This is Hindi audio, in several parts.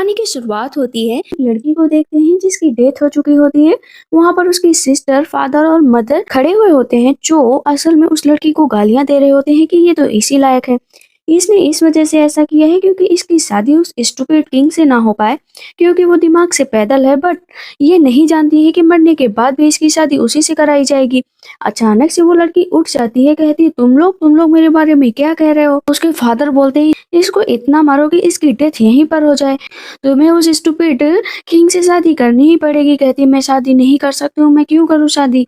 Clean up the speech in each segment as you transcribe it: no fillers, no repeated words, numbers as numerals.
कहानी की शुरुआत होती है लड़की को देखते हैं जिसकी डेथ हो चुकी होती है। वहाँ पर उसकी सिस्टर, फादर और मदर खड़े हुए होते हैं जो असल में उस लड़की को गालियां दे रहे होते हैं कि ये तो इसी लायक है। इसने इस वजह से ऐसा किया है क्योंकि इसकी शादी उस स्टूपिड किंग से ना हो पाए, क्योंकि वो दिमाग से पैदल है। बट ये नहीं जानती है कि मरने के बाद भी इसकी शादी उसी से कराई जाएगी। अचानक से वो लड़की उठ जाती है, कहती है तुम लोग मेरे बारे में क्या कह रहे हो। उसके फादर बोलते हैं इसको इतना मारो कि इसकी डेथ यहीं पर हो जाए। तुम्हें उस स्टूपिड किंग से शादी करनी ही पड़ेगी। कहती है मैं शादी नहीं कर सकती हूँ, मैं क्यों करूँ शादी।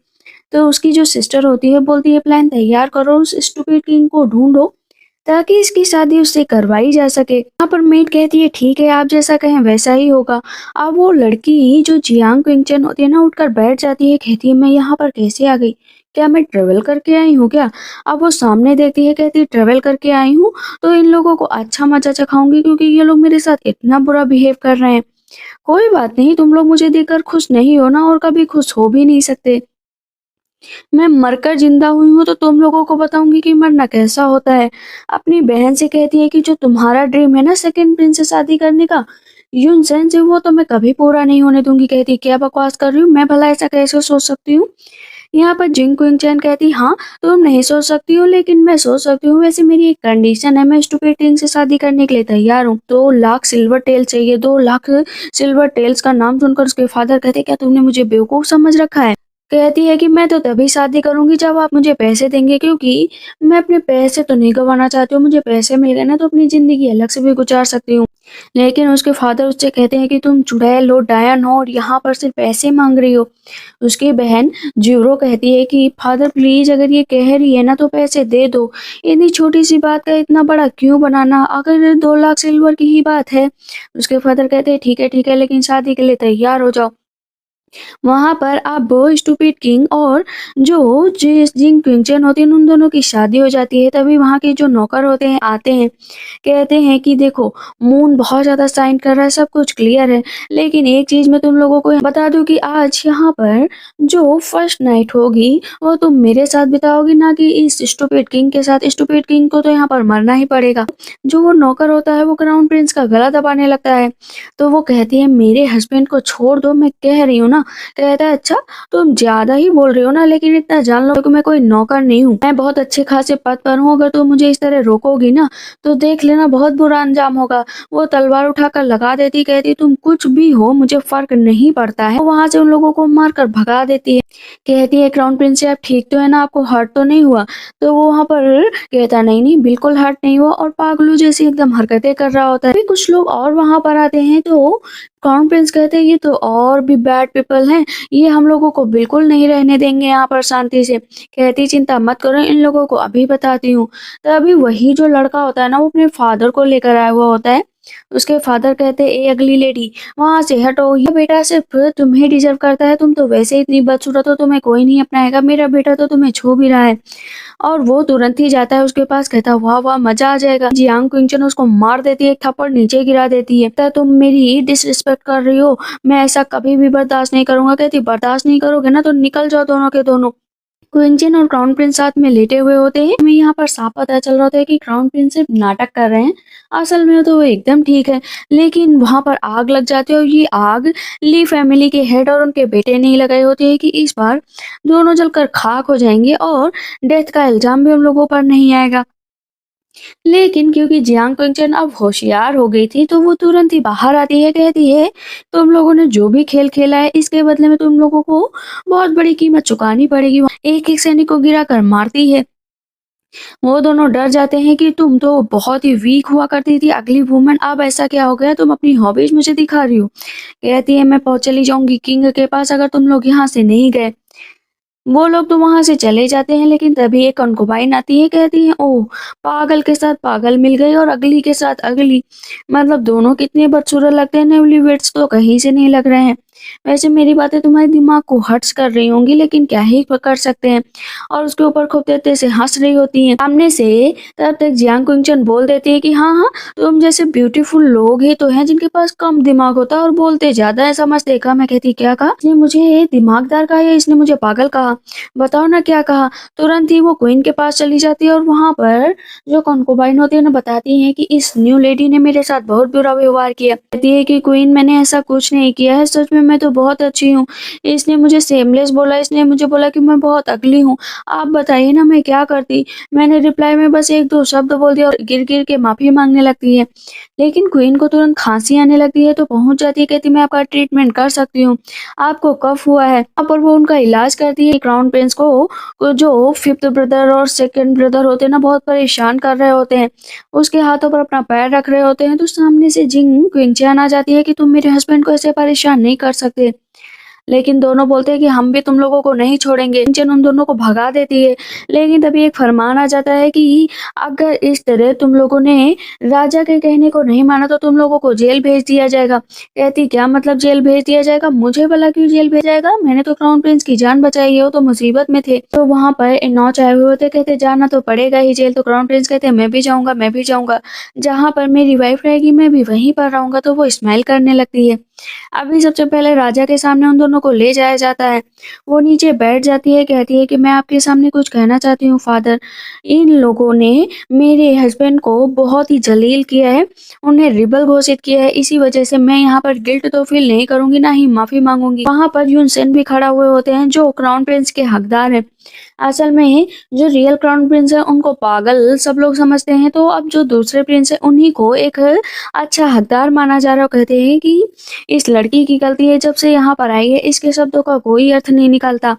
तो उसकी जो सिस्टर होती है बोलती है प्लान तैयार करो, उस स्टूपिड किंग को ढूंढो ताकि इसकी शादी उससे करवाई जा सके। यहाँ पर मेट कहती है ठीक है, आप जैसा कहें वैसा ही होगा। अब वो लड़की जो जियांग क्विंगचन होती है ना, उठकर बैठ जाती है, कहती है मैं यहाँ पर कैसे आ गई, क्या मैं ट्रेवल करके आई हूँ क्या। अब वो सामने देखती है, कहती है ट्रेवल करके आई हूँ तो इन लोगों को अच्छा मजा चखाऊंगी क्योंकि ये लोग मेरे साथ इतना बुरा बिहेव कर रहे हैं। कोई बात नहीं, तुम लोग मुझे देखकर खुश नहीं हो ना और कभी खुश हो भी नहीं सकते। मैं मरकर जिंदा हुई हूँ तो तुम लोगों को बताऊंगी कि मरना कैसा होता है। अपनी बहन से कहती है कि जो तुम्हारा ड्रीम है ना सेकंड प्रिंस से शादी करने का, यून सेन से, वो तो मैं कभी पूरा नहीं होने दूंगी। कहती क्या बकवास कर रही हूँ, मैं भला ऐसा कैसे सोच सकती हूँ। यहाँ पर जिंग क्विंगचैन कहती हाँ तुम नहीं सोच सकती हो लेकिन मैं सोच सकती हूँ। वैसे मेरी एक कंडीशन है, मैं स्टूपिड किंग से शादी करने के लिए तैयार हूँ। 2 लाख सिल्वर टेल चाहिए। 2 लाख सिल्वर टेल्स का नाम सुनकर उसके फादर कहते क्या तुमने मुझे बेवकूफ समझ रखा है। कहती है कि मैं तो तभी शादी करूंगी जब आप मुझे पैसे देंगे, क्योंकि मैं अपने पैसे तो नहीं गंवाना चाहती हूँ। मुझे पैसे मिल गए ना तो अपनी जिंदगी अलग से भी गुजार सकती हूँ। लेकिन उसके फादर उससे कहते हैं कि तुम चुड़ैल हो, डायन हो और यहाँ पर सिर्फ पैसे मांग रही हो। उसकी बहन जीरो कहती है कि फादर प्लीज, अगर ये कह रही है ना तो पैसे दे दो। इतनी छोटी सी बात का इतना बड़ा क्यों बनाना, अगर 2 लाख सिल्वर की ही बात है। उसके फादर कहते हैं ठीक है लेकिन शादी के लिए तैयार हो जाओ। वहां पर अब स्टूपिड किंग और जो जिंग क्विंगचन होती है उन दोनों की शादी हो जाती है। तभी वहां के जो नौकर होते हैं आते हैं, कहते हैं कि देखो मून बहुत ज्यादा शाइन कर रहा है, सब कुछ क्लियर है, लेकिन एक चीज मैं तुम लोगों को बता दूं कि आज यहाँ पर जो फर्स्ट नाइट होगी वो तुम मेरे साथ बिताओगी, ना कि इस स्टूपिड किंग के साथ। स्टूपिड किंग को तो यहाँ पर मरना ही पड़ेगा। जो वो नौकर होता है वो क्राउन प्रिंस का गला दबाने लगता है। तो वो कहती है मेरे हस्बैंड को छोड़ दो, मैं कह रही हूँ ना। कहता है अच्छा तुम ज्यादा ही बोल रही हो ना, लेकिन इतना जान लो कि मैं कोई नौकर नहीं हूँ, मैं बहुत अच्छे खासे पद पर हूँ। अगर तुम मुझे इस तरह रोकोगी ना तो देख लेना बहुत बुरा अंजाम होगा। वो तलवार उठाकर लगा देती, कहती तुम कुछ भी हो मुझे फर्क नहीं पड़ता है। वहां से उन लोगों को मारकर भगा देती है। कहती है क्राउन प्रिंस से आप ठीक तो है ना, आपको हर्ट तो नहीं हुआ। तो वो वहां पर कहता नहीं बिल्कुल हर्ट नहीं हुआ और पागलू जैसी एकदम हरकतें कर रहा होता है। फिर कुछ लोग और वहां पर आते हैं तो क्राउन प्रिंस कहते हैं ये तो और भी बैड पीपल हैं, ये हम लोगों को बिल्कुल नहीं रहने देंगे यहाँ पर शांति से। कहती चिंता मत करो, इन लोगों को अभी बताती हूँ। तभी वही जो लड़का होता है ना वो अपने फादर को लेकर आया हुआ होता है। उसके फादर कहते ए अगली लेडी वहां से हटो, ये बेटा सिर्फ तुम्हें डिजर्व करता है, तुम तो वैसे इतनी बदसूरत हो, तुम्हें कोई नहीं अपनाएगा, मेरा बेटा तो तुम्हें छू भी रहा है। और वो तुरंत ही जाता है उसके पास, कहता वाह वाह मजा आ जाएगा। जियांग क्विंगचन उसको मार देती है, एक थप्पड़ नीचे गिरा देती है। कहता तुम मेरी डिसरिस्पेक्ट कर रही हो, मैं ऐसा कभी भी बर्दाश्त नहीं करूंगा। कहती बर्दाश्त नहीं करोगे ना तो निकल जाओ दोनों के दोनों। क्विंचन और क्राउन प्रिंस साथ में लेटे हुए होते हैं। हमें यहाँ पर साफ पता चल रहा होता है कि क्राउन प्रिंस सिर्फ नाटक कर रहे हैं, असल में तो वो एकदम ठीक है। लेकिन वहां पर आग लग जाती है और ये आग ली फैमिली के हेड और उनके बेटे नहीं लगाई होती है कि इस बार दोनों जलकर खाक हो जाएंगे और डेथ का इल्जाम भी हम लोगों पर नहीं आएगा। लेकिन क्योंकि जियांग क्विंगचन अब होशियार हो गई थी तो वो तुरंत ही बाहर आती है, कहती है तुम लोगों ने जो भी खेल खेला है इसके बदले में तुम लोगों को बहुत बड़ी कीमत चुकानी पड़ेगी। एक एक सैनिक को गिरा कर मारती है। वो दोनों डर जाते हैं कि तुम तो बहुत ही वीक हुआ करती थी अगली वुमन, अब ऐसा क्या हो गया, तुम अपनी हॉबीज मुझे दिखा रही हो। कहती है मैं पहुंच चली जाऊंगी किंग के पास अगर तुम लोग यहाँ से नहीं गए। वो लोग तो वहां से चले जाते हैं, लेकिन तभी एक कंकुबाइन आती है, कहती है ओह पागल के साथ पागल मिल गई और अगली के साथ अगली, मतलब दोनों कितने बदसूरत लगते हैं, न्यूलीवेड्स तो कहीं से नहीं लग रहे हैं। वैसे मेरी बातें तुम्हारे दिमाग को हर्ट्स कर रही होंगी, लेकिन क्या ही कर सकते हैं। और उसके ऊपर खूब तेज़ से हंस रही होती है। सामने से तब तक जियांग कुंगचन बोल देती है कि हाँ हाँ, तुम जैसे ब्यूटीफुल लोग ही तो हैं जिनके पास कम दिमाग होता है और बोलते ज्यादा है। समझ देखा। मैं कहती क्या कहा इसने मुझे, दिमागदार कहा या इसने मुझे पागल कहा? बताओ ना क्या कहा। तुरंत ही वो क्वीन के पास चली जाती है और वहां पर जो कॉन्कुबाइन होती है ना बताती है कि इस न्यू लेडी ने मेरे साथ बहुत बुरा व्यवहार किया। कहती है कि क्वीन मैंने ऐसा कुछ नहीं किया है, सच में मैं तो बहुत अच्छी हूँ। इसने मुझे सेमलेस बोला, इसने मुझे बोला कि मैं बहुत अगली हूँ। आप बताइए ना मैं क्या करती। मैंने रिप्लाई में बस एक दो शब्द बोल दिया और गिर गिर के माफी मांगने लगती है। लेकिन क्वीन को तुरंत खांसी आने लगती है तो पहुंच जाती है। कहती मैं आपका ट्रीटमेंट कर सकती हूँ, आपको कफ हुआ है। यहाँ पर वो उनका इलाज करती है। क्राउन प्रिंस को जो फिफ्थ ब्रदर और सेकंड ब्रदर होते हैं ना बहुत परेशान कर रहे होते हैं, उसके हाथों पर अपना पैर रख रहे होते हैं। तो सामने से जिंग क्विंगचिन आ जाती है कि तुम मेरे हस्बैंड को ऐसे परेशान नहीं कर सकते। लेकिन दोनों बोलते हैं कि हम भी तुम लोगों को नहीं छोड़ेंगे। किंचन उन दोनों को भगा देती है। लेकिन तभी एक फरमान आ जाता है कि अगर इस तरह तुम लोगों ने राजा के कहने को नहीं माना तो तुम लोगों को जेल भेज दिया जाएगा। कहती क्या मतलब जेल भेज दिया जाएगा? मुझे भला क्यों जेल भेजा जाएगा? मैंने तो क्राउन प्रिंस की जान बचाई है, वो तो मुसीबत में थे। तो वहां पर नौ चाहे हुए होते। कहते जाना तो पड़ेगा ही जेल। तो क्राउन प्रिंस कहते मैं भी जाऊंगा, मैं भी जाऊंगा। जहां पर मेरी वाइफ रहेगी मैं भी वहीं पर रहूंगा। तो वो स्माइल करने लगती है। अभी सबसे पहले राजा के सामने उन दोनों को ले जाया जाता है। वो नीचे बैठ जाती है। कहती है कि मैं आपके सामने कुछ कहना चाहती हूँ फादर। इन लोगों ने मेरे हस्बैंड को बहुत ही जलील किया है, उन्हें रिबल घोषित किया है। इसी वजह से मैं यहाँ पर गिल्ट तो फील नहीं करूंगी, ना ही माफी मांगूंगी। वहाँ पर यून सेन भी खड़ा हुए होते हैं जो क्राउन प्रिंस के हकदार हैं। असल में जो रियल क्राउन प्रिंस है उनको पागल सब लोग समझते हैं। तो अब जो दूसरे प्रिंस है उन्हीं को एक अच्छा हकदार माना जा रहा है। कहते हैं कि इस लड़की की गलती है, जब से यहाँ पर आई है इसके शब्दों का कोई अर्थ नहीं निकलता।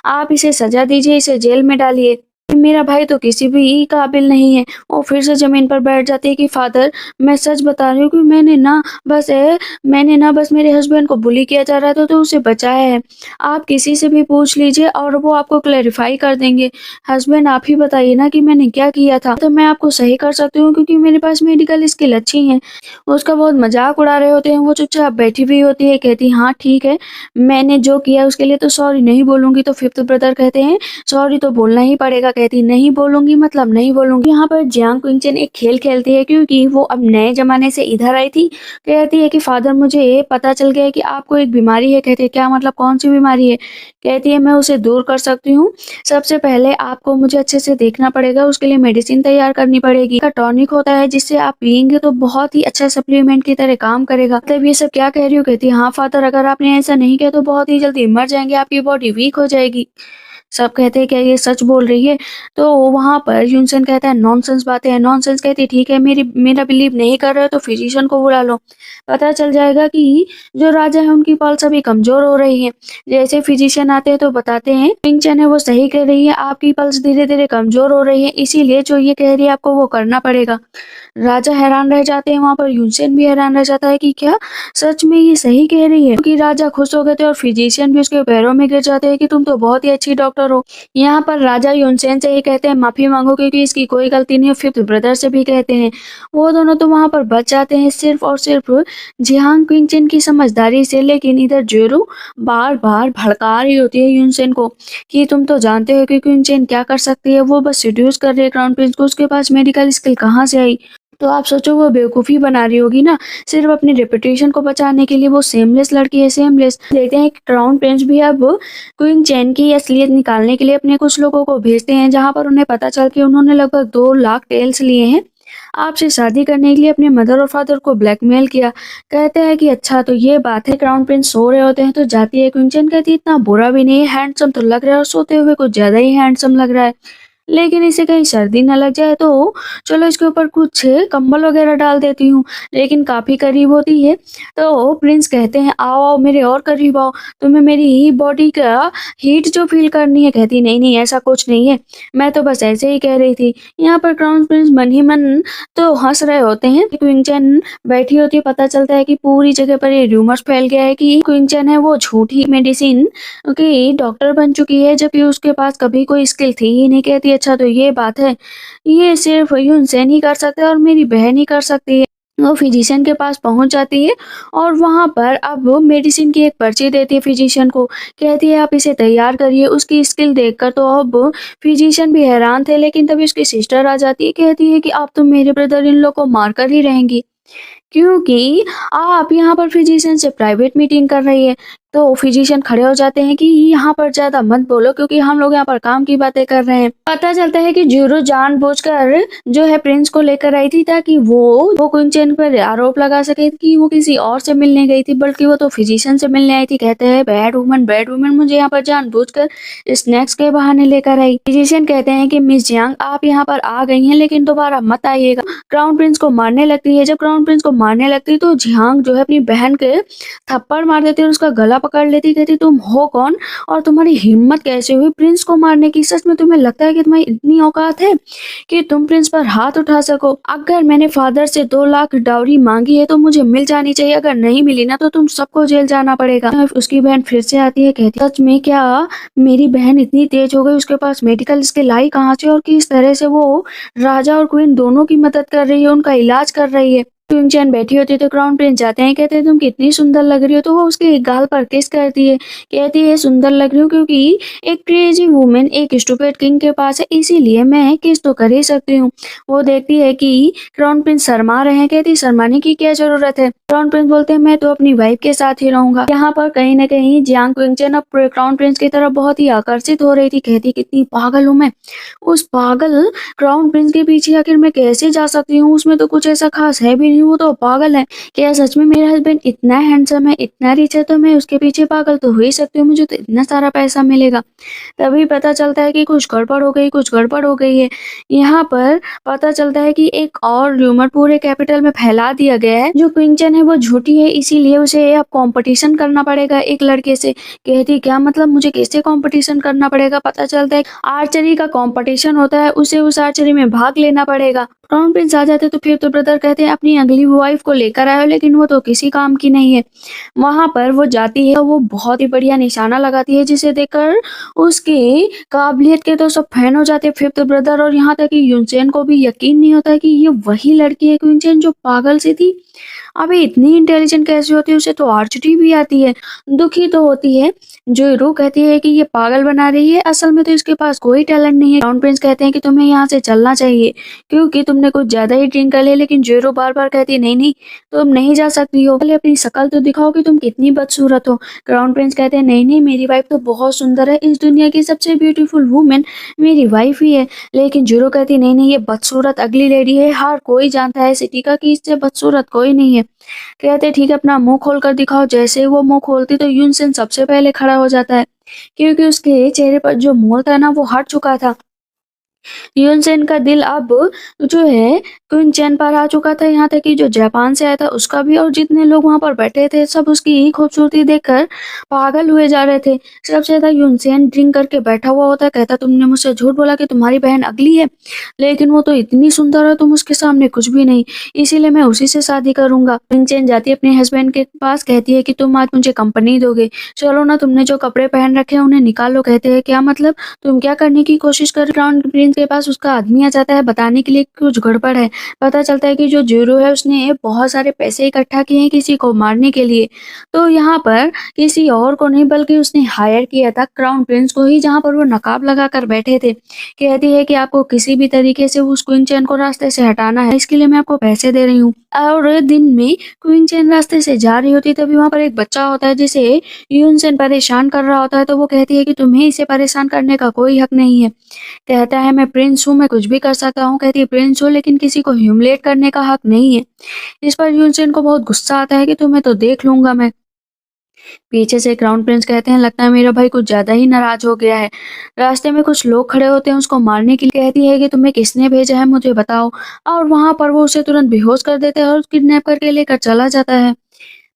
आप इसे सजा दीजिए, इसे जेल में डालिए। मेरा भाई तो किसी भी काबिल नहीं है। वो फिर से जमीन पर बैठ जाती है कि फादर मैं सच बता रही हूँ कि मैंने ना बस मेरे हस्बैंड को बुली किया जा रहा था तो उसे बचाया है। आप किसी से भी पूछ लीजिए और वो आपको क्लेरिफाई कर देंगे। हस्बैंड आप ही बताइए ना कि मैंने क्या किया था, तो मैं आपको सही कर सकती हूँ क्योंकि मेरे पास मेडिकल स्किल अच्छी है। उसका बहुत मजाक उड़ा रहे होते हैं। वो चुपचाप बैठी हुई होती है। कहती हाँ ठीक है, मैंने जो किया उसके लिए तो सॉरी नहीं बोलूंगी। तो फिफ्थ ब्रदर कहते हैं सॉरी तो बोलना ही पड़ेगा। कहती नहीं बोलूंगी मतलब नहीं बोलूंगी। यहाँ पर जियांग क्विंगचन एक खेल खेलती है क्योंकि वो अब नए जमाने से इधर आई थी। कहती है कि फादर मुझे पता चल गया है कि आपको एक बीमारी है। कहते हैं क्या मतलब, कौन सी बीमारी है? कहती है मैं उसे दूर कर सकती हूँ। सबसे पहले आपको मुझे अच्छे से देखना पड़ेगा, उसके लिए मेडिसिन तैयार करनी पड़ेगी। का टॉनिक होता है जिससे आप पियेंगे तो बहुत ही अच्छा सप्लीमेंट की तरह काम करेगा। मतलब ये सब क्या कह रही हो? कहती है हाँ फादर, अगर आपने ऐसा नहीं किया तो बहुत ही जल्दी मर जाएंगे, आपकी बॉडी वीक हो जाएगी। सब कहते हैं क्या ये सच बोल रही है? तो वहां पर यूनसेन कहता है नॉनसेंस बातें हैं। नॉनसेंस कहती है ठीक है, मेरा बिलीव नहीं कर रहे हो तो फिजिशियन को बुला लो, पता चल जाएगा कि जो राजा है उनकी पल्स अभी कमजोर हो रही है। जैसे फिजिशियन आते हैं तो बताते हैं पिंगचन है वो सही कह रही है, आपकी पल्स धीरे धीरे कमजोर हो रही है, इसीलिए जो ये कह रही है आपको वो करना पड़ेगा। राजा हैरान रह जाते हैं। वहां पर यूनसेन भी हैरान रह जाता है कि क्या सच में ये सही कह रही है? क्योंकि राजा खुश हो गए थे और फिजिशियन भी उसके पैरों में गिर जाते हैं कि तुम तो बहुत ही अच्छी डॉक्टर हो। यहाँ पर राजा यूनसेन से ही कहते हैं माफी मांगो क्योंकि इसकी कोई गलती नहीं है। फिफ्थ ब्रदर से भी कहते हैं। वो दोनों तो वहां पर बच जाते हैं सिर्फ और सिर्फ जियांग क्विंगचिन की समझदारी से। लेकिन इधर जोरू बार बार भड़का रही होती है यूनसेन को कि तुम तो जानते हो कि क्विंगचिन क्या कर सकती है, वो बस सिड्यूस कर रही है क्राउन प्रिंस को, उसके पास मेडिकल स्किल कहाँ से आई? तो आप सोचो वो बेवकूफ़ी बना रही होगी ना, सिर्फ अपनी रेपुटेशन को बचाने के लिए। वो सेमलेस लड़की है, सेमलेस। देखते हैं कि क्राउन प्रिंस भी अब क्वीन चैन की असलियत निकालने के लिए अपने कुछ लोगों को भेजते हैं, जहां पर उन्हें पता चल कि उन्होंने लगभग 2 लाख टेल्स लिए हैं आपसे शादी करने के लिए। अपने मदर और फादर को ब्लैकमेल किया। कहते हैं कि अच्छा तो ये बात है। क्राउन प्रिंस सो रहे होते हैं तो जाती है क्वीन चैन, कहती है इतना बुरा भी नहीं है, हैंडसम तो लग रहा है और सोते हुए कुछ ज्यादा ही हैंडसम लग रहा है। लेकिन इसे कहीं सर्दी ना लग जाए तो चलो इसके ऊपर कुछ कंबल वगैरह डाल देती हूँ। लेकिन काफी करीब होती है तो प्रिंस कहते हैं आओ आओ मेरे और करीब आओ, तुम्हें मेरी बॉडी का हीट जो फील करनी है। कहती नहीं नहीं ऐसा कुछ नहीं है, मैं तो बस ऐसे ही कह रही थी। यहाँ पर क्राउन प्रिंस मन ही मन तो हंस रहे होते हैं। क्विंगचन बैठी होती है। पता चलता है कि पूरी जगह पर ये रूमर्स फैल गया है कि क्विंगचन है वो झूठी मेडिसिन की डॉक्टर बन चुकी है, जबकि उसके पास कभी कोई स्किल थी ही नहीं। कहती अच्छा तो ये बात है, ये सिर्फ यूनसेन ही कर सकता है और मेरी बहन ही कर सकती है। वो फिजिशियन के पास पहुँच जाती है और वहाँ पर अब वो मेडिसिन की एक पर्ची देती है फिजिशियन को। कहती है आप इसे तैयार करिए। उसकी स्किल देखकर तो अब फिजिशियन भी हैरान थे, लेकिन तभी उसकी सिस्टर आ जाती है। कहती है कि आप तो मेरे ब्रदर इन लॉ को मार कर ही रहेंगी, क्योंकि आप यहाँ पर फिजिशियन से प्राइवेट मीटिंग कर रही है। तो फिजिशियन खड़े हो जाते हैं कि यहाँ पर ज़्यादा मत बोलो, क्योंकि हम लोग यहाँ पर काम की बातें कर रहे हैं। पता चलता है कि ज़ीरो जानबूझकर जो है प्रिंस को लेकर आई थी, ताकि वो क्विंचन पर आरोप लगा सके कि वो किसी और से मिलने गई थी, बल्कि वो तो फिजिशियन से मिलने आई थी। कहते हैं बैड वुमन मुझे यहाँ पर जानबूझकर स्नैक्स के बहाने लेकर आई। फिजिशियन कहते हैं कि मिस जियांग आप यहाँ पर आ गई हैं, लेकिन दोबारा मत आइएगा। क्राउन प्रिंस को मारने लगती है। जब क्राउन प्रिंस को मारने लगती है तो जियांग जो है अपनी बहन के थप्पड़ मार देती है और उसका गला पकड़ लेती। कहती तुम हो कौन और तुम्हारी हिम्मत कैसे हुई प्रिंस को मारने की? सच में तुम्हें लगता है कि तुम्हारी इतनी औकात है कि तुम प्रिंस पर हाथ उठा सको? अगर मैंने फादर से 2 लाख डाउरी मांगी है तो मुझे मिल जानी चाहिए। अगर नहीं मिली ना तो तुम सबको जेल जाना पड़ेगा। उसकी बहन फिर से आती है। कहती सच में क्या मेरी बहन इतनी तेज हो गई? उसके पास मेडिकल स्किल आई कहाँ से और किस तरह से वो राजा और क्वीन दोनों की मदद कर रही है, उनका इलाज कर रही है? क्वीन चैन बैठी होती है तो क्राउन प्रिंस जाते हैं। कहते हैं तुम कितनी सुंदर लग रही हो। तो वो उसके गाल पर किस करती है। कहती है सुंदर लग रही हूँ क्योंकि एक क्रेजी वुमेन एक स्टूपिड किंग के पास है, इसीलिए मैं किस तो कर ही सकती हूँ। वो देखती है कि क्राउन प्रिंस शर्मा रहे हैं। कहती शर्माने की क्या जरूरत है? क्राउन प्रिंस बोलते हैं मैं तो अपनी वाइफ के साथ ही रहूंगा। यहाँ पर कहीं ना कहीं जियांग क्विंगचन अब क्राउन प्रिंस की तरफ बहुत ही आकर्षित हो रही थी। कहती कितनी पागल हूँ मैं, उस पागल क्राउन प्रिंस के पीछे आखिर मैं कैसे जा सकती हूँ? उसमें तो कुछ ऐसा खास है भी नहीं, वो तो पागल है। क्या सच में मेरा हस्बैंड इतना हैंडसम है, इतना रिच है, तो मैं उसके पीछे पागल तो हो ही सकती हूँ, मुझे तो इतना सारा पैसा मिलेगा। तभी पता चलता है कि कुछ गड़बड़ हो गई है। यहाँ पर पता चलता है कि एक और र्यूमर पूरे कैपिटल में फैला दिया गया है, जो क्विंचन है वो झूठी है, इसीलिए उसे अब कंपटीशन करना पड़ेगा एक लड़के से। कहती क्या मतलब मुझे किससे कंपटीशन करना पड़ेगा? पता चलता है आर्चरी का कंपटीशन होता है, उसे उस आर्चरी में भाग लेना पड़ेगा। क्राउन प्रिंस आ जाते तो फिर तो ब्रदर कहते हैं अपनी अगली वाइफ को लेकर आयो, लेकिन वो तो किसी काम की नहीं है। वहां पर वो जाती है, वो बहुत ही बढ़िया निशाना लगाती है, जिसे देखकर उसकी काबिलियत के तो सब फैन हो जाते हैं फिफ्थ ब्रदर। और यहाँ तक कि यूनसेन को भी यकीन नहीं होता कि ये वही लड़की है क्विंचन जो पागल सी थी। अबे इतनी इंटेलिजेंट कैसे होती है? उसे तो आर्चरी भी आती है। दुखी तो होती है। जोइरो कहती है कि ये पागल बना रही है, असल में तो इसके पास कोई टैलेंट नहीं है। क्राउन प्रिंस कहते हैं कि तुम्हें यहाँ से चलना चाहिए क्योंकि तुमने कुछ ज्यादा ही ड्रिंक कर लिया। लेकिन जोइरो बार बार कहती है नहीं नहीं तुम नहीं जा सकती हो, पहले अपनी शक्ल तो दिखाओ कि तुम कितनी बदसूरत हो। क्राउन प्रिंस कहते हैं नहीं नहीं मेरी वाइफ तो बहुत सुंदर है, इस दुनिया की सबसे ब्यूटीफुल वुमेन मेरी वाइफ ही है। लेकिन जोइरो कहती नहीं नहीं ये बदसूरत अगली लेडी है, हर कोई जानता है सिटी का कि इससे बदसूरत कोई नहीं है। कहते ठीक है अपना मुंह खोल कर दिखाओ। जैसे ही वो मुंह खोलती तो यूनसेन सबसे पहले खड़ा हो जाता है, क्योंकि उसके चेहरे पर जो मोल था ना वो हट चुका था। यूनसेन का दिल अब जो है क्विंचन पर आ चुका था, यहाँ तक कि जो जापान से आया था उसका भी, और जितने लोग वहां पर बैठे थे सब उसकी खूबसूरती देखकर पागल हुए जा रहे थे। सबसे ज्यादा यूनसेन ड्रिंक करके बैठा हुआ होता है। कहता तुमने मुझसे झूठ बोला कि तुम्हारी बहन अगली है, लेकिन वो तो इतनी सुंदर है तुम उसके सामने कुछ भी नहीं, इसीलिए मैं उसी से शादी करूंगा। क्विंचन जाती है अपने हस्बैंड के पास, कहती है कि तुम आज मुझे कंपनी दोगे, चलो ना तुमने जो कपड़े पहन रखे हैं उन्हें निकालो। कहते हैं क्या मतलब, तुम क्या करने की कोशिश कर? क्राउन प्रिंस के पास उसका आदमी आ जाता है बताने के लिए कि कुछ गड़बड़ है। पता चलता है कि जो जोइरो है उसने बहुत सारे पैसे इकट्ठा किए हैं किसी को मारने के लिए। तो यहाँ पर किसी और को नहीं बल्कि उसने हायर किया था क्राउन प्रिंस को ही, जहाँ पर वो नकाब लगा कर बैठे थे। कहती है कि आपको किसी भी तरीके से उस क्विंचन को रास्ते से हटाना है, इसके लिए मैं आपको पैसे दे रही हूँ। और दिन में क्विंचन रास्ते से जा रही होती तभी वहाँ पर एक बच्चा होता है जिसे यूनसेन परेशान कर रहा होता है। तो वो कहती है कि तुम्हें इसे परेशान करने का कोई हक नहीं है। कहता है मैं प्रिंस हूँ, मैं कुछ भी कर सकता हूँ। कहती है प्रिंस हो लेकिन किसी को ह्यूमिलेट करने का हक नहीं है। इस पर यूनसेन को बहुत गुस्सा आता है कि तुम्हें तो देख लूंगा मैं। पीछे से क्राउन प्रिंस कहते हैं लगता है मेरा भाई कुछ ज्यादा ही नाराज हो गया है। रास्ते में कुछ लोग खड़े होते हैं उसको मारने के लिए। कहती है कि तुम्हें किसने भेजा है मुझे बताओ, और वहां पर वो उसे तुरंत बेहोश कर देते हैं और किडनैप करके लेकर चला जाता है।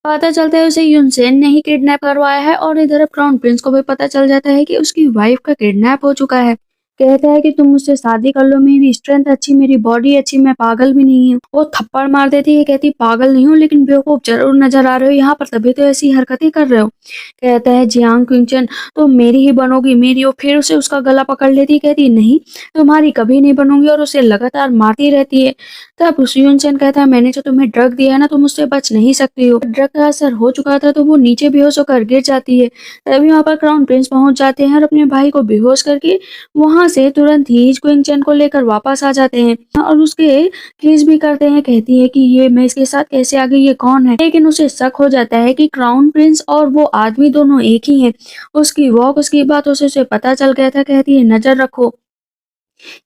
पता चलता है उसे यूनसेन ने ही किडनैप करवाया है, और इधर अब क्राउन प्रिंस को भी पता चल जाता है कि उसकी वाइफ का किडनैप हो चुका है। कहता है कि तुम मुझसे शादी कर लो, मेरी स्ट्रेंथ अच्छी, मेरी बॉडी अच्छी, मैं पागल भी नहीं हूँ। वो थप्पड़ मार देती है, कहती पागल नहीं हूँ लेकिन बेवकूफ जरूर नजर आ रहे हो यहाँ पर, तभी तो ऐसी हरकतें कर रहे हो। कहता है जियांग क्विंचन तुम मेरी ही बनोगी, मेरी हो। फिर उसे उसका गला पकड़ लेती है, कहती नहीं तुम्हारी कभी नहीं बनूंगी, और उसे लगातार मारती रहती है। तब यूनसेन कहता है मैंने जो तुम्हें ड्रग दिया है ना, तुम उससे बच नहीं सकती हो। ड्रग का असर हो चुका था तो वो नीचे बेहोश होकर गिर जाती है। तभी वहाँ पर क्राउन प्रिंस पहुंच जाते हैं और अपने भाई को बेहोश करके वहां से तुरंत ही क्विंचन को लेकर वापस आ जाते हैं और उसके किस भी करते हैं। कहती है कि ये मैं इसके साथ कैसे आ गई, ये कौन है। लेकिन उसे शक हो जाता है कि क्राउन प्रिंस और वो आदमी दोनों एक ही हैं। उसकी वॉक, उसकी बातों से उसे पता चल गया था। कहती है नजर रखो।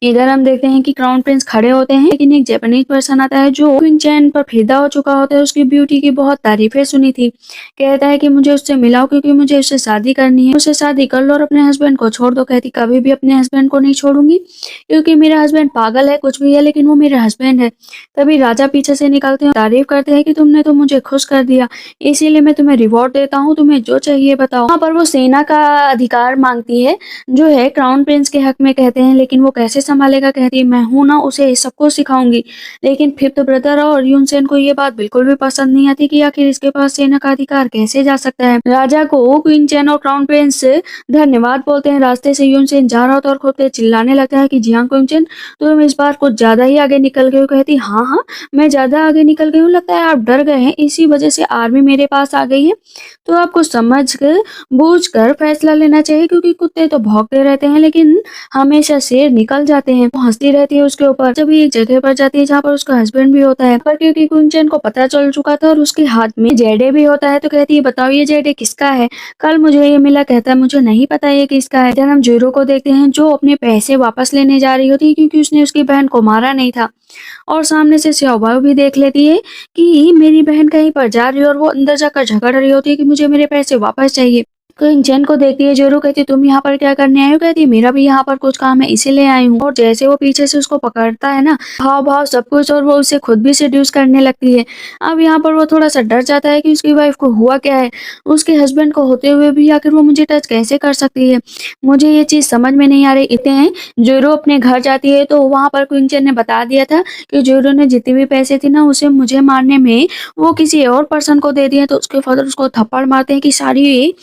इधर हम देखते हैं कि क्राउन प्रिंस खड़े होते हैं, लेकिन एक जापानीज पर्सन आता है जो क्वीन चैन पर फिदा हो चुका होता है। उसकी ब्यूटी की बहुत तारीफें सुनी थी। कहता है कि मुझे उससे मिलाओ क्योंकि मुझे उससे शादी करनी है, उससे शादी कर लो और अपने हस्बैंड को छोड़ दो। कहती कभी भी अपने हस्बैंड को नहीं छोड़ूंगी क्योंकि मेरा हस्बैंड पागल है, कुछ भी है लेकिन वो मेरा हस्बैंड है। तभी राजा पीछे से निकलते हैं, तारीफ करते हैं कि तुमने तो मुझे खुश कर दिया, इसीलिए मैं तुम्हें रिवॉर्ड देता हूँ, तुम्हें जो चाहिए बताओ। वहाँ पर वो सेना का अधिकार मांगती है जो है क्राउन प्रिंस के हक में। कहते हैं लेकिन वो कैसे संभालेगा। कहती है मैं हूं ना, उसे सबको सिखाऊंगी। लेकिन फिफ्थ ब्रदर और यूनसेन को ये बात बिल्कुल भी पसंद नहीं आती कि आखिर इसके पास सेना का अधिकार कैसे जा सकता है। राजा को क्वीन चैन और क्राउन प्रिंस धन्यवाद बोलते हैं। रास्ते से यूनसेन जा रहा होता है और खुद से चिल्लाने लगता है कि जियांग क्वीन चैन तुम इस बार कुछ ज्यादा ही आगे निकल गए हो। कहती हाँ हाँ मैं ज्यादा आगे निकल गई हूँ, लगता है आप डर गए हैं, इसी वजह से आर्मी मेरे पास आ गई है। तो आपको समझ कर बूझ कर फैसला लेना चाहिए क्योंकि कुत्ते तो भौंकते रहते हैं लेकिन हमेशा शेर निकल जाते हैं। वो हंसती रहती है उसके ऊपर। जब एक जगह पर जाती है जहाँ पर उसका हस्बैंड भी होता है, पर क्योंकि कुंचन को पता चल चुका था और उसके हाथ में जेडे भी होता है तो कहती है बताओ ये जेडे किसका है, कल मुझे ये मिला। कहता है मुझे नहीं पता ये किसका है। इधर हम जीरो को देखते हैं जो अपने पैसे वापस लेने जा रही होती है क्योंकि उसने उसकी बहन को मारा नहीं था। और सामने से श्याओबाओ भी देख लेती है कि मेरी बहन कहीं पर जा रही है और वो अंदर जाकर झगड़ रही होती है कि मुझे मेरे पैसे वापस चाहिए। जैन को देखती है जोरू, कहती तुम यहाँ पर क्या करने आए हो। कहती मेरा भी यहाँ पर कुछ काम है इसीलिए आई हूँ। और जैसे वो पीछे से उसको पकड़ता है ना, हाव भाव सब कुछ, और वो उसे खुद भी सेड्यूस करने लगती है। अब यहाँ पर वो थोड़ा सा डर जाता है कि उसकी वाइफ को हुआ क्या है, उसके हस्बैंड को होते हुए भी आखिर वो मुझे टच कैसे कर सकती है, मुझे ये चीज समझ में नहीं आ रही। इतने हैं जोरो अपने घर जाती है तो वहां पर क्विंचन ने बता दिया था कि जोरो ने जितने भी पैसे थे ना उसे मुझे मारने में वो किसी और पर्सन को दे दिए। तो उसके फादर उसको थप्पड़ मारते हैं कि सारी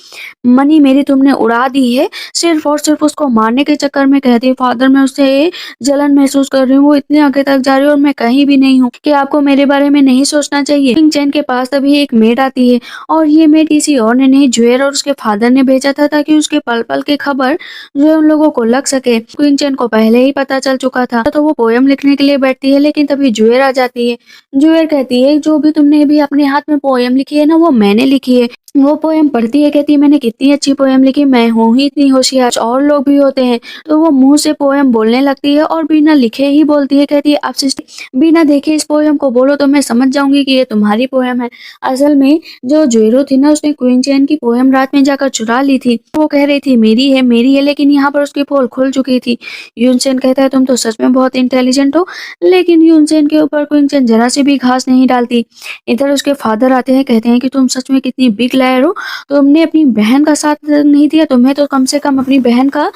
मनी मेरी तुमने उड़ा दी है सिर्फ और सिर्फ उसको मारने के चक्कर में। कहती है फादर मैं उससे जलन महसूस कर रही हूँ, वो इतने आगे तक जा रही है और मैं कहीं भी नहीं हूँ, कि आपको मेरे बारे में नहीं सोचना चाहिए। किंग चैन के पास तभी एक मेड आती है और ये मेड किसी और ने नहीं, जुएर और उसके फादर ने भेजा था ताकि उसके पल पल की खबर जो है उन लोगों को लग सके। क्वीन चैन को पहले ही पता चल चुका था तो वो पोयम लिखने के लिए बैठती है, लेकिन तभी जुएर आ जाती है। जुएर कहती है जो भी तुमने भी अपने हाथ में पोयम लिखी है ना वो मैंने लिखी है। वो पोयम पढ़ती है, कहती है मैंने कितनी अच्छी पोयम लिखी, मैं हूँ ही इतनी होशियार, और लोग भी होते हैं। तो वो मुंह से पोयम बोलने लगती है और बिना लिखे ही बोलती है। कहती है आप सिस्टर बिना देखे इस पोयम को बोलो तो मैं समझ जाऊंगी कि ये तुम्हारी पोयम है। असल में जो जुएरो थी ना उसने क्वीन चैन की पोयम रात में जाकर चुरा ली थी। वो कह रही थी मेरी है, लेकिन यहाँ पर उसकी पोल खुल चुकी थी। यूनसेन कहता है तुम तो सच में बहुत इंटेलिजेंट हो, लेकिन यूनसेन के ऊपर क्वीन चैन जरा से भी घास नहीं डालती। इधर उसके फादर आते हैं, कहते हैं कि तुम सच में कितनी बिग लायर हो, तुमने अपनी बहन का साथ नहीं दिया, तुम्हें तो कम से कम अपनी बहन का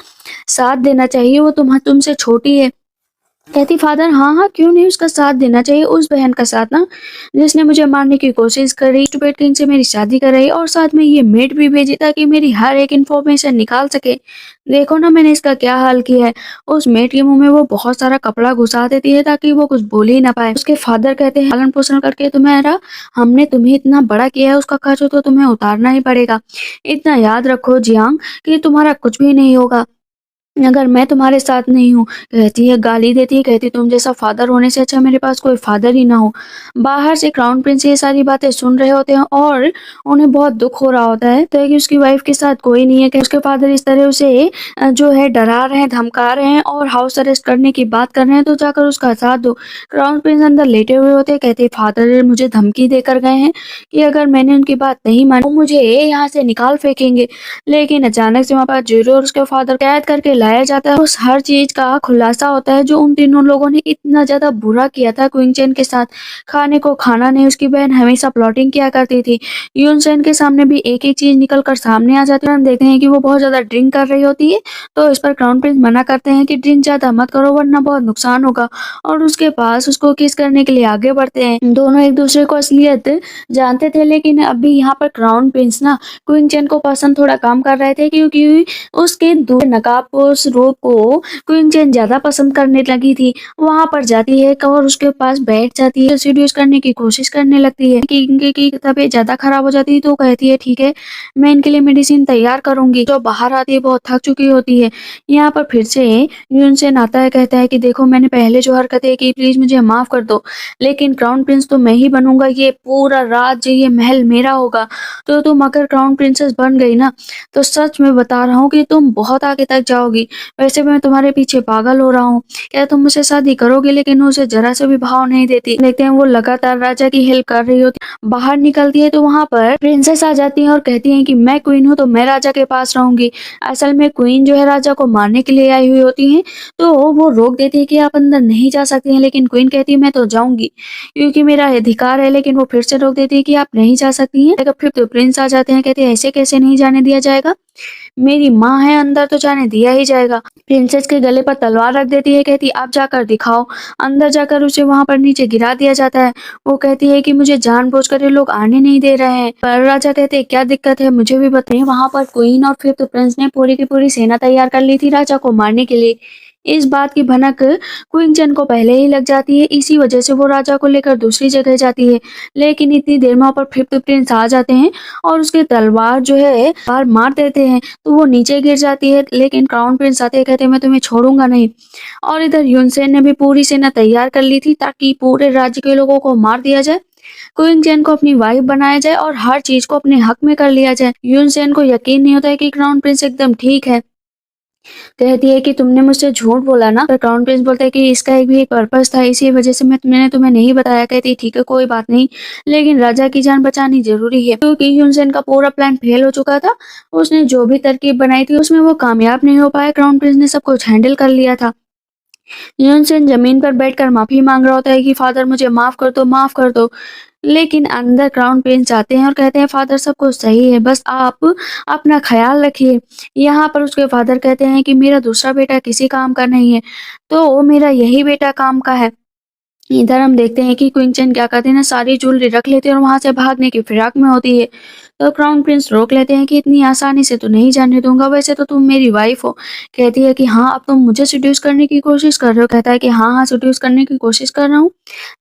साथ देना चाहिए, वो तुमसे छोटी है। कहती फादर हाँ हाँ क्यों नहीं, उसका साथ देना चाहिए, उस बहन का साथ ना जिसने मुझे मारने की कोशिश करी, स्टूपिड किंग से मेरी शादी कराई और साथ में ये मेड भी भेजी ताकि मेरी हर एक इन्फॉर्मेशन निकाल सके। देखो ना मैंने इसका क्या हाल किया है। उस मेड के मुंह में वो बहुत सारा कपड़ा घुसा देती है ताकि वो कुछ बोल ही ना पाए। उसके फादर कहते हैं पालन पोषण करके तुम्हारा हमने तुम्हें इतना बड़ा किया है, उसका खर्च तो तुम्हें उतारना ही पड़ेगा। इतना याद रखो जियांग कि तुम्हारा कुछ भी नहीं होगा अगर मैं तुम्हारे साथ नहीं हूँ। कहती है गाली देती है, कहती तुम जैसा फादर होने से अच्छा मेरे पास कोई फादर ही ना हो। बाहर से क्राउन प्रिंस ये सारी बातें सुन रहे होते हैं और उन्हें बहुत दुख हो रहा होता है तो कि उसकी वाइफ के साथ कोई नहीं है, कि उसके फादर इस तरह उसे जो है डरा रहे हैं, धमका रहे हैं और हाउस अरेस्ट करने की बात कर रहे हैं, तो जाकर उसका साथ दो। क्राउन प्रिंस अंदर लेटे हुए होते हैं, कहते फादर मुझे धमकी देकर गए हैं कि अगर मैंने उनकी बात नहीं मानी वो मुझे यहाँ से निकाल फेंकेंगे। लेकिन अचानक से वहाँ पर जीरो और उसके फादर कैद करके लाया जाता है उस हर चीज का खुलासा होता है जो उन तीनों लोगों ने इतना ज्यादा बुरा किया था क्विन चैन के साथ। खाने को खाना नहीं, उसकी बहन हमेशा प्लॉटिंग किया करती थी। यून चैन के सामने भी एक एक चीज निकल कर सामने आ जाती है। हम देखते हैं कि वो बहुत ज्यादा ड्रिंक कर रही होती है, तो इस पर क्राउन प्रिंस मना करते हैं कि ड्रिंक ज्यादा मत करो वरना बहुत नुकसान होगा, और उसके पास उसको किस करने के लिए आगे बढ़ते हैं। दोनों एक दूसरे को असलियत जानते थे, लेकिन अभी यहाँ पर क्राउन प्रिंस ना क्वीन चैन को पसंद थोड़ा कम कर रहे थे, क्योंकि उसके दूर नकाबपोश रूप को क्वीन चैन ज्यादा पसंद करने लगी थी। वहां पर जाती है और उसके पास बैठ जाती है, सीड्यूस करने की कोशिश करने लगती है कि इनकी तबीयत ज्यादा खराब हो जाती है, तो कहती है ठीक है मैं इनके लिए मेडिसिन तैयार करूंगी। जो बाहर आती है बहुत थक चुकी होती है। यहाँ पर फिर से यून सेन आता है, कहता है कि देखो मैंने पहले जो हरकतें की प्लीज मुझे माफ कर दो, लेकिन क्राउन प्रिंस तो मैं ही बनूंगा, ये पूरा राज्य ये महल मेरा होगा। तो तुम अगर क्राउन प्रिंसेस बन गई ना तो सच में बता रहा हूँ कि तुम बहुत आगे तक जाओगी। वैसे मैं तुम्हारे पीछे पागल हो रहा हूँ, क्या तुम मुझसे शादी करोगे? लेकिन उसे जरा से भी भाव नहीं देती। देखते हैं वो लगातार राजा की हेल्प कर रही होती। बाहर निकलती है तो वहां पर प्रिंसेस आ जाती है और कहती है कि मैं क्वीन हूँ तो मैं राजा के पास रहूंगी। असल में क्वीन जो है राजा को मारने के लिए आई हुई होती है, तो वो रोक देती है कि आप अंदर नहीं जा सकते हैं, लेकिन क्वीन कहती है मैं तो जाऊंगी क्योंकि मेरा अधिकार है। लेकिन वो फिर से रोक देती है कि आप नहीं जा सकती हैं। फिर तो प्रिंस आ जाते हैं, कहते हैं ऐसे कैसे नहीं जाने दिया जाएगा, मेरी माँ है अंदर तो जाने दिया ही जाएगा। प्रिंसेस के गले पर तलवार रख देती है, कहती आप जाकर दिखाओ। अंदर जाकर उसे वहां पर नीचे गिरा दिया जाता है। वो कहती है कि मुझे जानबूझकर ये लोग आने नहीं दे रहे हैं। पर राजा कहते हैं क्या दिक्कत है मुझे भी बताइए। वहां पर क्वीन और फिफ्थ प्रिंस ने पूरी की पूरी सेना तैयार कर ली थी राजा को मारने के लिए। इस बात की भनक क्वीन चैन को पहले ही लग जाती है, इसी वजह से वो राजा को लेकर दूसरी जगह जाती है। लेकिन इतनी देर में वहां पर फिफ्थ प्रिंस आ जाते हैं और उसके तलवार जो है बार मार देते हैं, तो वो नीचे गिर जाती है। लेकिन क्राउन प्रिंस आते हैं, कहते हैं मैं तुम्हें छोड़ूंगा नहीं। और इधर यूनसेन ने भी पूरी सेना तैयार कर ली थी ताकि पूरे राज्य के लोगों को मार दिया जाए, क्वीन चैन को अपनी वाइफ बनाया जाए और हर चीज को अपने हक में कर लिया जाए। यूनसेन को यकीन नहीं होता है कि क्राउन प्रिंस एकदम ठीक है। कहती है कि तुमने मुझसे झूठ बोला ना। तो क्राउन प्रिंस बोलता है कि इसका एक भी एक पर्पस था, इसी वजह से मैंने तुम्हें नहीं बताया। कहती है ठीक है कोई बात नहीं, लेकिन राजा की जान बचानी जरूरी है, क्योंकि ह्यूनसेन का पूरा प्लान फेल हो चुका था। उसने जो भी तरकीब बनाई थी उसमें वो कामयाब नहीं हो पाया। क्राउन प्रिंस ने सब कुछ हैंडल कर लिया था। ह्यूनसेन जमीन पर बैठकर माफी मांग रहा होता है कि फादर मुझे माफ कर दो, माफ कर दो। लेकिन अंदर क्राउन प्रिंस जाते हैं और कहते हैं फादर सब कुछ सही है, बस आप अपना ख्याल रखिए। यहाँ पर उसके फादर कहते हैं कि मेरा दूसरा बेटा किसी काम का नहीं है, तो मेरा यही बेटा काम का है। इधर हम देखते हैं कि क्वीन चैन क्या करते हैं ना, सारी ज्वेलरी रख लेते हैं और वहां से भागने की फिराक में होती है। तो क्राउन प्रिंस रोक लेते हैं कि इतनी आसानी से तो नहीं जाने दूंगा, वैसे तो तुम मेरी वाइफ हो। कहती है कि हाँ अब तुम मुझे सिड्यूस करने की कोशिश कर रहे हो। कहता है कि हाँ हाँ सिड्यूस करने की कोशिश कर रहा हूँ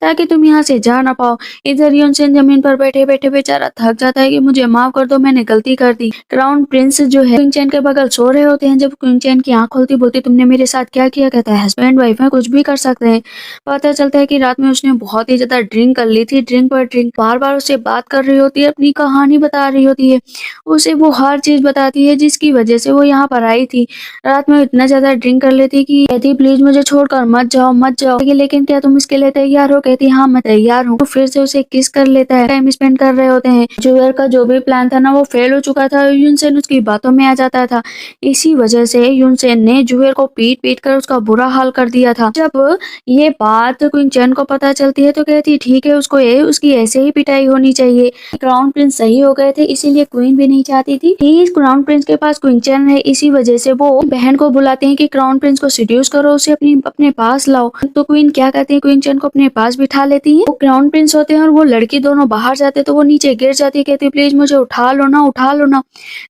ताकि तुम यहाँ से जा ना पाओ। इधर यूनसेन जमीन पर बैठे बैठे बेचारा थक जाता है कि मुझे माफ कर दो, मैंने गलती कर दी। क्राउन प्रिंस जो है क्वीन चैन के बगल सो रहे होते हैं। जब क्वीन चैन की आंख खुलती बोलती तुमने मेरे साथ क्या किया? कहता है हस्बैंड वाइफ है कुछ भी कर सकते हैं। पता चलता है कि रात में उसने बहुत ही ज्यादा ड्रिंक कर ली थी, ड्रिंक पर ड्रिंक। बार बार उससे बात कर रही होती है, अपनी कहानी बता रही होती है, उसे वो हर चीज बताती है जिसकी वजह से वो यहाँ पर आई थी। रात में इतना ज्यादा ड्रिंक कर लेती कि कहती प्लीज मुझे छोड़कर मत जाओ मत जाओ, लेकिन क्या तुम इसके लिए तैयार हो? कहती हाँ मैं तैयार हूँ। तो फिर से उसे किस कर लेता है। टाइम स्पेंड कर रहे होते हैं। जुएर का जो भी प्लान था ना वो फेल हो चुका था। यूनसेन उसकी बातों में आ जाता था, इसी वजह से यूनसेन ने जुएर को पीट पीट कर उसका बुरा हाल कर दिया था। जब ये बात क्वीन चैन को पता चलती है तो कहती है ठीक है उसकी ऐसे ही पिटाई होनी चाहिए। क्राउन प्रिंस सही हो गए थे, इसीलिए क्वीन भी नहीं चाहती थी कि क्राउन प्रिंस के पास क्वीन चैन है। इसी वजह से वो बहन को बुलाते हैं कि क्राउन प्रिंस को सिड्यूस करो, उसे अपने पास लाओ। तो क्वीन क्या करती है, क्वीन चैन को अपने पास बिठा लेती है। वो क्राउन प्रिंस होते हैं और वो लड़की दोनों बाहर जाते हैं, तो वो नीचे गिर जाती है। कहती है प्लीज मुझे उठा लो ना, उठा लो ना।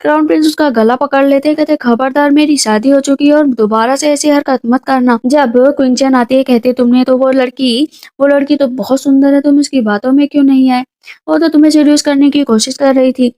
क्राउन प्रिंस उसका गला पकड़ लेते हैं, कहते खबरदार मेरी शादी हो चुकी है और दोबारा से ऐसी हरकत मत करना। जब क्वीन चैन आती है कहते तुमने तो वो लड़की तो बहुत सुंदर है, तुम उसकी बातों में क्यों नहीं आए? वो तो तुम्हें सीड्यूस करने की कोशिश कर रही थी।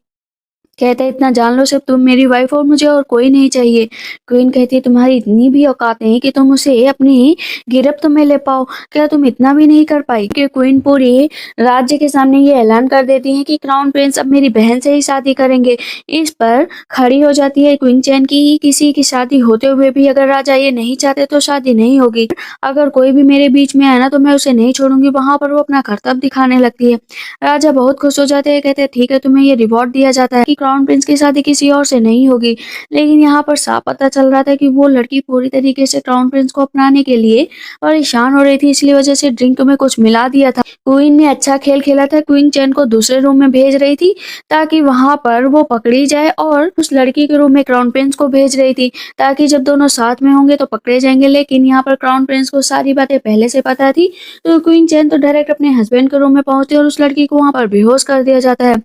कहता है इतना जान लो सिर्फ तुम मेरी वाइफ हो, मुझे और कोई नहीं चाहिए। क्वीन कहती है तुम्हारी इतनी भी औकात नहीं कि तुम उसे अपनी गिरफ्त में ले पाओ, क्या तुम इतना भी नहीं कर पाई? कि क्वीन पूरी राज्य के सामने ये ऐलान कर देती है कि क्राउन प्रिंस अब मेरी बहन से ही शादी करेंगे। इस पर खड़ी हो जाती है क्वीन चैन की किसी की शादी होते हुए भी अगर राजा ये नहीं चाहते तो शादी नहीं होगी। अगर कोई भी मेरे बीच में आए ना तो मैं उसे नहीं छोड़ूंगी। वहां पर वो अपना करतब दिखाने लगती है। राजा बहुत खुश हो जाते हैं, कहते हैं ठीक है तुम्हें ये रिवॉर्ड दिया जाता है कि क्राउन प्रिंस की शादी किसी और से नहीं होगी। लेकिन यहाँ पर साफ पता चल रहा था कि वो लड़की पूरी तरीके से क्राउन प्रिंस को अपनाने के लिए परेशान हो रही थी, इसलिए वजह से ड्रिंक में कुछ मिला दिया था। क्वीन ने अच्छा खेल खेला था, क्वीन चैन को दूसरे रूम में भेज रही थी ताकि वहां पर वो पकड़ी जाए, और उस लड़की के रूम में क्राउन प्रिंस को भेज रही थी ताकि जब दोनों साथ में होंगे तो पकड़े जाएंगे। लेकिन यहाँ पर क्राउन प्रिंस को सारी बातें पहले से पता थी, तो क्वीन चैन तो डायरेक्ट अपने हस्बैंड के रूम में पहुंचती है और उस लड़की को वहां पर बेहोश कर दिया जाता है।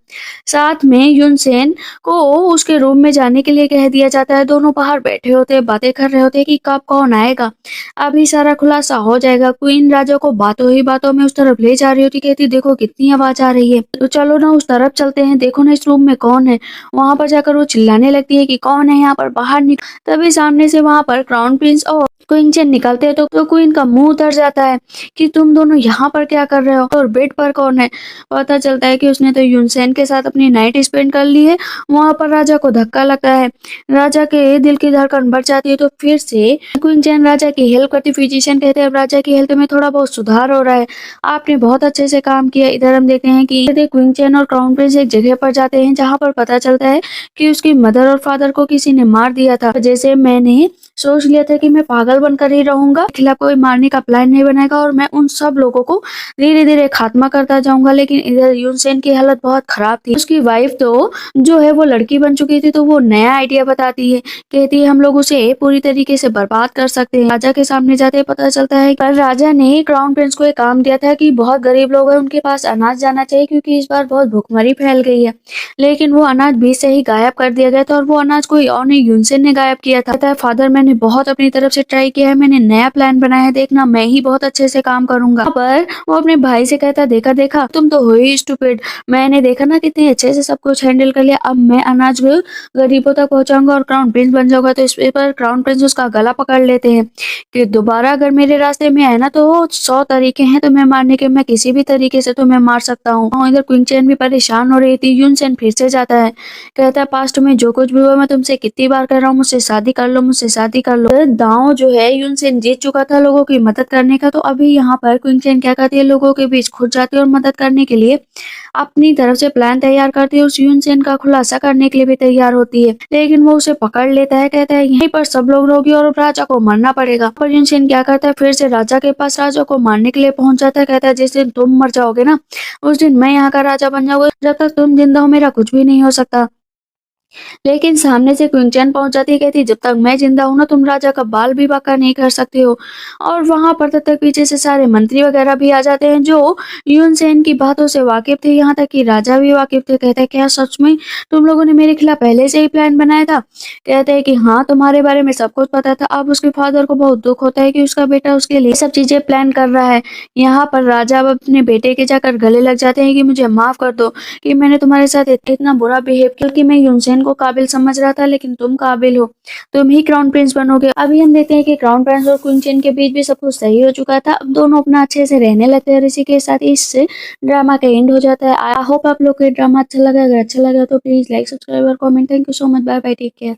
साथ में यूनसेन को उसके रूम में जाने के लिए कह दिया जाता है। दोनों बाहर बैठे होते हैं, बातें कर रहे होते हैं कि कब कौन आएगा, अभी सारा खुलासा हो जाएगा। क्वीन राजा को बातों ही बातों में उस तरफ ले जा रही होती, कहती देखो कितनी आवाज आ रही है, तो चलो ना उस तरफ चलते हैं, देखो ना इस रूम में कौन है। वहां पर जाकर वो चिल्लाने लगती है कि कौन है यहाँ पर, बाहर निकल। तभी सामने से वहां पर क्राउन प्रिंस और क्वीन चैन निकलते हैं, तो क्वीन का मुंह उतर जाता है कि तुम दोनों यहाँ पर क्या कर रहे हो, और बेड पर कौन है। पता चलता है कि उसने तो यूनसेन के साथ अपनी नाइट स्पेंड कर ली है। वहां पर राजा को धक्का लगता है, राजा के दिल की धड़कन बढ़ जाती है, तो फिर से क्वीन चैन राजा की हेल्प करती। फिजिशियन कहते हैं अब राजा की हेल्थ में थोड़ा बहुत सुधार हो रहा है, आपने बहुत अच्छे से काम किया। इधर हम देखते हैं कि क्वीन चैन और क्राउन प्रिंस एक जगह पर जाते हैं जहाँ पर पता चलता है कि उसकी मदर और फादर को किसी ने मार दिया था। जैसे मैंने सोच लिया था कि मैं पागल बनकर ही रहूंगा, खिलाफ कोई मारने का प्लान नहीं बनाएगा और मैं उन सब लोगों को धीरे धीरे खात्मा करता जाऊंगा। लेकिन इधर यूनसेन की हालत बहुत खराब थी, उसकी वाइफ तो जो है वो लड़की बन चुकी थी, तो वो नया आइडिया बताती है, कहती है हम लोग उसे पूरी तरीके से बर्बाद कर सकते हैं। राजा के सामने जाते ही पता चलता है पर राजा ने क्राउन प्रिंस को एक काम दिया था कि बहुत गरीब लोग हैं उनके पास अनाज जाना चाहिए, क्योंकि इस बार बहुत भुखमरी फैल गई है। लेकिन वो अनाज बीच से ही गायब कर दिया गया था, और वो अनाज कोई और नहीं, यूनसेन ने गायब किया था। कहता है फादर मैंने बहुत अपनी तरफ से ट्राई किया है, मैंने नया प्लान बनाया है, देखना मैं ही बहुत अच्छे से काम करूंगा। पर वो अपने भाई से कहता देखा देखा तुम तो हो ही स्टूपिड, मैंने देखा ना कितने अच्छे से सब कुछ हैंडल कर लिया, अब मैं अनाज गरीबों तक पहुंचाऊंगा और क्राउन प्रिंस बन जाऊंगा। तो इस पर क्राउन प्रिंस उसका गला पकड़ लेते हैं कि दोबारा अगर मेरे रास्ते में आए ना तो 100 तरीके हैं तुम्हें मारने के, मैं किसी भी तरीके से तुम्हें मार सकता हूँ। इधर क्वीन चैन भी परेशान हो रही थी। यूनसेन फिर से जाता है, कहता है पास्ट में जो कुछ भी हुआ मैं तुमसे कितनी बार कह रहा हूँ मुझसे शादी कर लो, मुझसे शादी कर लो। दांव जो है यूनसेन जीत चुका था लोगों की मदद करने का, तो अभी यहाँ पर क्वीन चैन क्या करती है, लोगों के बीच खुद जाती है और मदद करने के लिए अपनी तरफ से प्लान तैयार करती है, उस यूनसेन का खुलासा करने के लिए भी तैयार होती है। लेकिन वो उसे पकड़ लेता है, कहता है यहीं पर सब लोग रहोगे और राजा को मरना पड़ेगा। पर यूनसेन क्या करता है, फिर से राजा के पास राजा को मारने के लिए पहुंच जाता है। कहता है जिस दिन तुम मर जाओगे ना उस दिन मैं यहाँ का राजा बन जाऊंगा, जब तक तुम जिंदा हो मेरा कुछ भी नहीं हो सकता। लेकिन सामने से क्वीन चैन पहुंच जाती है, कहती जब तक मैं जिंदा हूं ना तुम राजा का बाल भी बांका नहीं कर सकते हो। और वहां पर तब तक पीछे से सारे मंत्री वगैरह भी आ जाते हैं जो यूनसेन की बातों से वाकिफ थे, यहाँ तक कि राजा भी वाकिफ थे। कहते हैं क्या सच में तुम लोगों ने मेरे खिलाफ पहले से ही प्लान बनाया था। कहते हैं कि हाँ तुम्हारे बारे में सब कुछ पता था। अब उसके फादर को बहुत दुख होता है कि उसका बेटा उसके लिए सब चीजें प्लान कर रहा है। यहाँ पर राजा अब अपने बेटे के जाकर गले लग जाते हैं कि मुझे माफ कर दो कि मैंने तुम्हारे साथ इतना बुरा बिहेव किया, कि मैं यूनसेन को काबिल समझ रहा था लेकिन तुम काबिल हो, तुम ही क्राउन प्रिंस बनोगे। अभी हम देखते हैं कि क्राउन प्रिंस और क्वीन चैन के बीच भी सब कुछ सही हो चुका था, अब दोनों अपना अच्छे से रहने लगते हैं। इसी के साथ इस ड्रामा का एंड हो जाता है। आई होप आप लोग को ड्रामा अच्छा लगा, अगर अच्छा लगा तो प्लीज लाइक सब्सक्राइब और comment. Thank you so much, bye bye, take care.